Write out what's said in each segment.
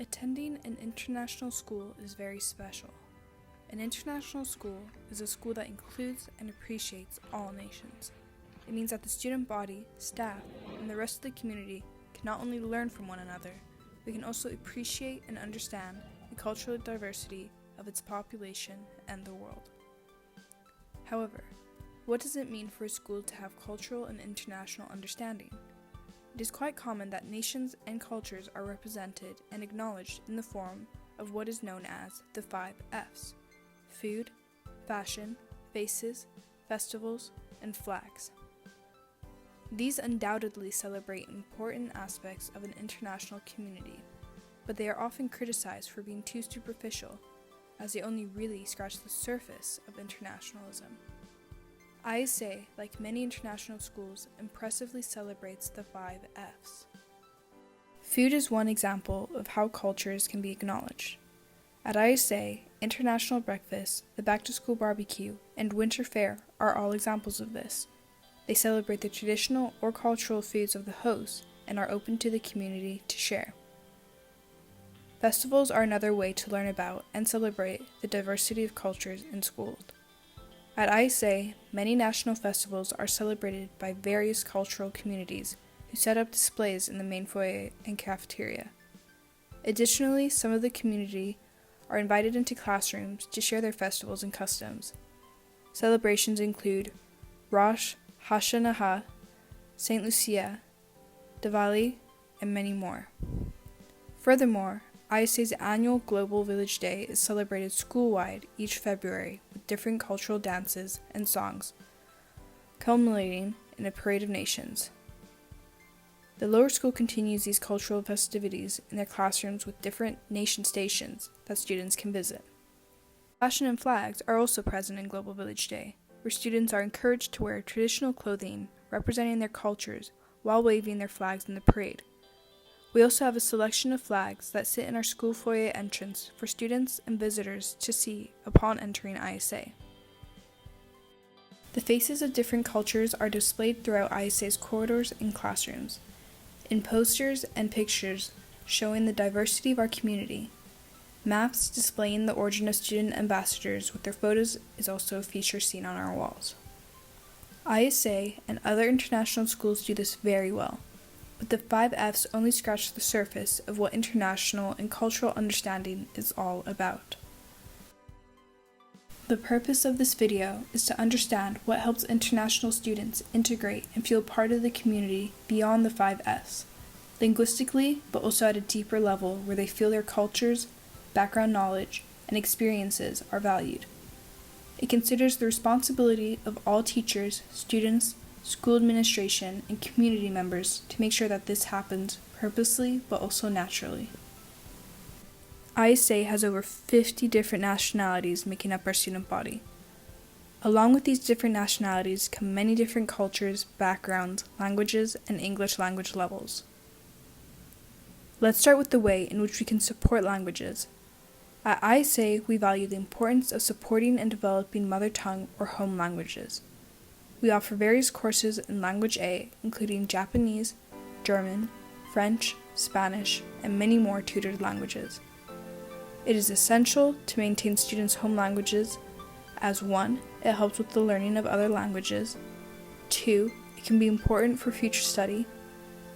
Attending an international school is very special. An international school is a school that includes and appreciates all nations. It means that the student body, staff, and the rest of the community can not only learn from one another, but can also appreciate and understand the cultural diversity of its population and the world. However, what does it mean for a school to have cultural and international understanding? It is quite common that nations and cultures are represented and acknowledged in the form of what is known as the 5 F's: food, fashion, faces, festivals, and flags. These undoubtedly celebrate important aspects of an international community, but they are often criticized for being too superficial, as they only really scratch the surface of internationalism. ISA, like many international schools, impressively celebrates the 5 F's. Food is one example of how cultures can be acknowledged. At ISA, International Breakfast, the Back-to-School Barbecue, and Winter Fair are all examples of this. They celebrate the traditional or cultural foods of the host and are open to the community to share. Festivals are another way to learn about and celebrate the diversity of cultures in schools. At ISA, many national festivals are celebrated by various cultural communities who set up displays in the main foyer and cafeteria. Additionally, some of the community are invited into classrooms to share their festivals and customs. Celebrations include Rosh Hashanah, St. Lucia, Diwali, and many more. Furthermore, ISA's annual Global Village Day is celebrated school-wide each February with different cultural dances and songs, culminating in a parade of nations. The lower school continues these cultural festivities in their classrooms with different nation stations that students can visit. Fashion and flags are also present in Global Village Day, where students are encouraged to wear traditional clothing representing their cultures while waving their flags in the parade. We also have a selection of flags that sit in our school foyer entrance for students and visitors to see upon entering ISA. The faces of different cultures are displayed throughout ISA's corridors and classrooms, in posters and pictures showing the diversity of our community. Maps displaying the origin of student ambassadors with their photos is also a feature seen on our walls. ISA and other international schools do this very well, but the 5 F's only scratch the surface of what international and cultural understanding is all about. The purpose of this video is to understand what helps international students integrate and feel part of the community beyond the 5 F's, linguistically, but also at a deeper level where they feel their cultures, background knowledge, and experiences are valued. It considers the responsibility of all teachers, students, school administration, and community members to make sure that this happens purposely but also naturally. ISA has over 50 different nationalities making up our student body. Along with these different nationalities come many different cultures, backgrounds, languages, and English language levels. Let's start with the way in which we can support languages. At ISA, we value the importance of supporting and developing mother tongue or home languages. We offer various courses in Language A, including Japanese, German, French, Spanish, and many more tutored languages. It is essential to maintain students' home languages as 1. It helps with the learning of other languages, 2. It can be important for future study,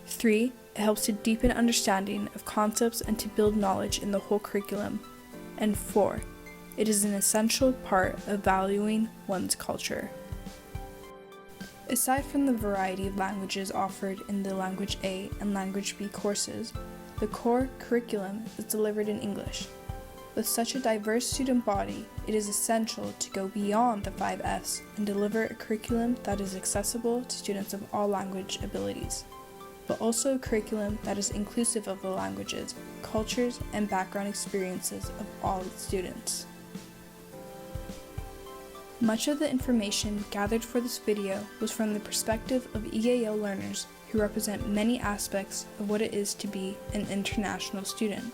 3. It helps to deepen understanding of concepts and to build knowledge in the whole curriculum, and 4. It is an essential part of valuing one's culture. Aside from the variety of languages offered in the Language A and Language B courses, the core curriculum is delivered in English. With such a diverse student body, it is essential to go beyond the 5 F's and deliver a curriculum that is accessible to students of all language abilities, but also a curriculum that is inclusive of the languages, cultures, and background experiences of all its students. Much of the information gathered for this video was from the perspective of EAL learners who represent many aspects of what it is to be an international student.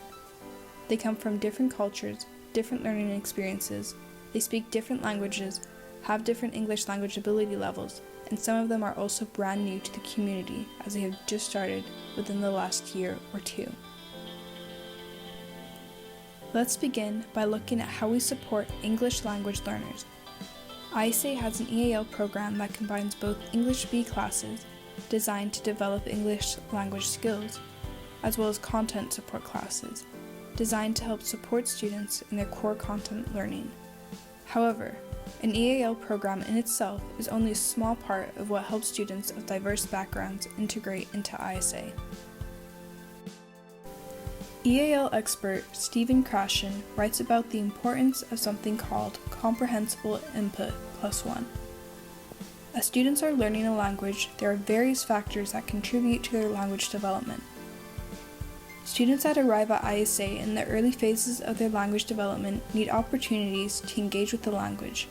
They come from different cultures, different learning experiences, they speak different languages, have different English language ability levels, and some of them are also brand new to the community as they have just started within the last year or two. Let's begin by looking at how we support English language learners. ISA has an EAL program that combines both English B classes, designed to develop English language skills, as well as content support classes, designed to help support students in their core content learning. However, an EAL program in itself is only a small part of what helps students of diverse backgrounds integrate into ISA. EAL expert Stephen Krashen writes about the importance of something called comprehensible input +1. As students are learning a language, there are various factors that contribute to their language development. Students that arrive at ISA in the early phases of their language development need opportunities to engage with the language.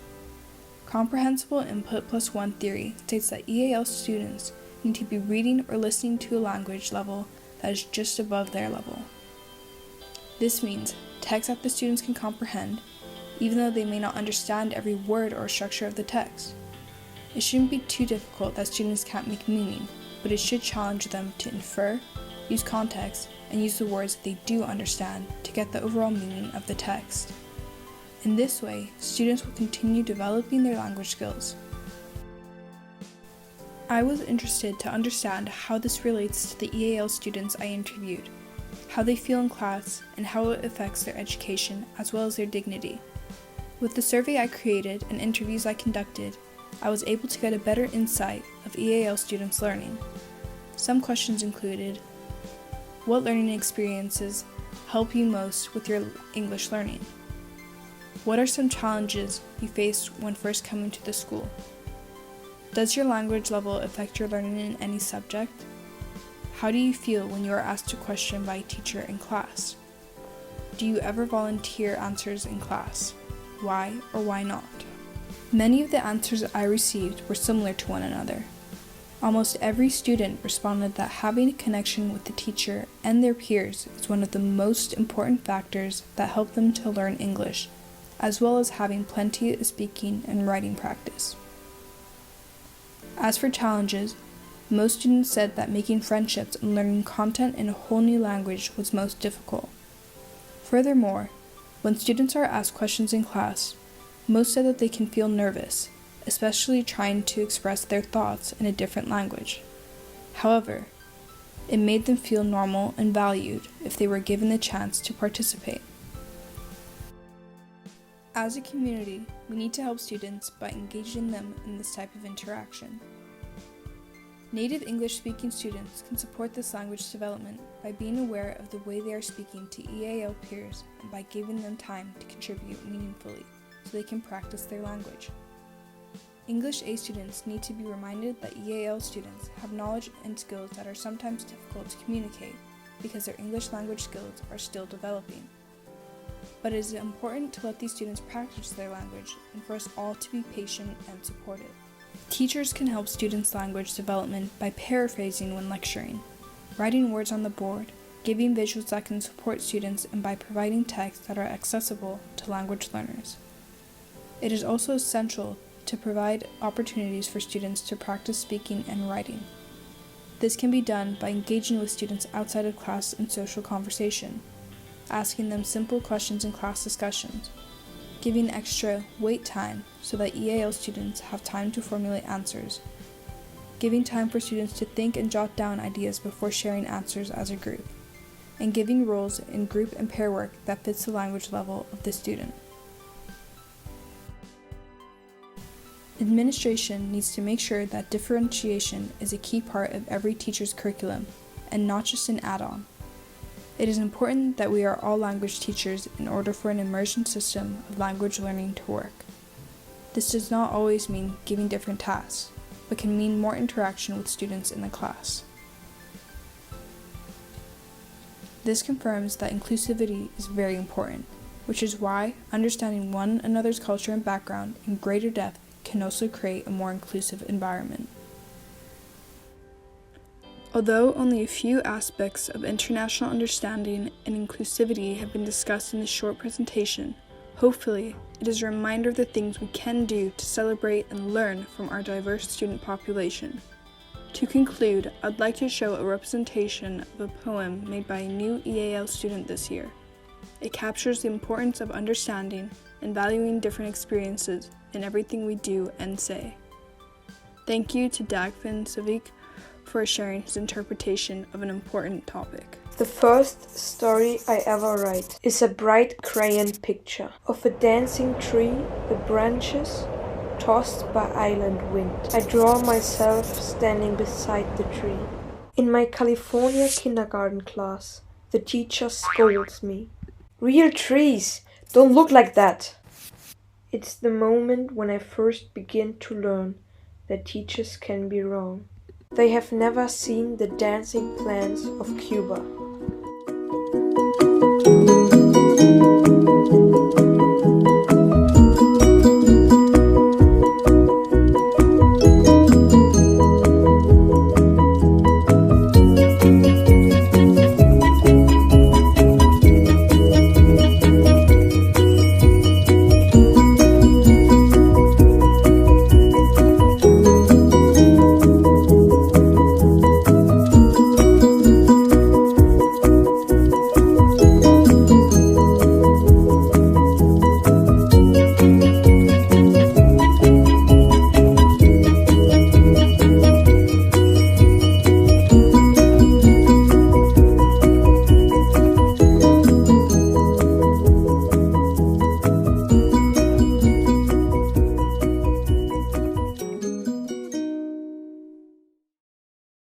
Comprehensible input +1 theory states that EAL students need to be reading or listening to a language level that is just above their level. This means text that the students can comprehend, even though they may not understand every word or structure of the text. It shouldn't be too difficult that students can't make meaning, but it should challenge them to infer, use context, and use the words that they do understand to get the overall meaning of the text. In this way, students will continue developing their language skills. I was interested to understand how this relates to the EAL students I interviewed, how they feel in class, and how it affects their education as well as their dignity. With the survey I created and interviews I conducted, I was able to get a better insight of EAL students' learning. Some questions included: what learning experiences help you most with your English learning? What are some challenges you faced when first coming to the school? Does your language level affect your learning in any subject? How do you feel when you are asked a question by a teacher in class? Do you ever volunteer answers in class? Why or why not? Many of the answers I received were similar to one another. Almost every student responded that having a connection with the teacher and their peers is one of the most important factors that help them to learn English, as well as having plenty of speaking and writing practice. As for challenges, most students said that making friendships and learning content in a whole new language was most difficult. Furthermore, when students are asked questions in class, most said that they can feel nervous, especially trying to express their thoughts in a different language. However, it made them feel normal and valued if they were given the chance to participate. As a community, we need to help students by engaging them in this type of interaction. Native English-speaking students can support this language development by being aware of the way they are speaking to EAL peers and by giving them time to contribute meaningfully so they can practice their language. English A students need to be reminded that EAL students have knowledge and skills that are sometimes difficult to communicate because their English language skills are still developing. But it is important to let these students practice their language and for us all to be patient and supportive. Teachers can help students' language development by paraphrasing when lecturing, writing words on the board, giving visuals that can support students, and by providing texts that are accessible to language learners. It is also essential to provide opportunities for students to practice speaking and writing. This can be done by engaging with students outside of class in social conversation, asking them simple questions in class discussions, giving extra wait time so that EAL students have time to formulate answers, giving time for students to think and jot down ideas before sharing answers as a group, and giving roles in group and pair work that fits the language level of the student. Administration needs to make sure that differentiation is a key part of every teacher's curriculum and not just an add-on. It is important that we are all language teachers in order for an immersion system of language learning to work. This does not always mean giving different tasks, but can mean more interaction with students in the class. This confirms that inclusivity is very important, which is why understanding one another's culture and background in greater depth can also create a more inclusive environment. Although only a few aspects of international understanding and inclusivity have been discussed in this short presentation, hopefully it is a reminder of the things we can do to celebrate and learn from our diverse student population. To conclude, I'd like to show a representation of a poem made by a new EAL student this year. It captures the importance of understanding and valuing different experiences in everything we do and say. Thank you to Dagfinn Savik for sharing his interpretation of an important topic. The first story I ever write is a bright crayon picture of a dancing tree, the branches tossed by island wind. I draw myself standing beside the tree. In my California kindergarten class, the teacher scolds me. "Real trees don't look like that." It's the moment when I first begin to learn that teachers can be wrong. They have never seen the dancing plants of Cuba.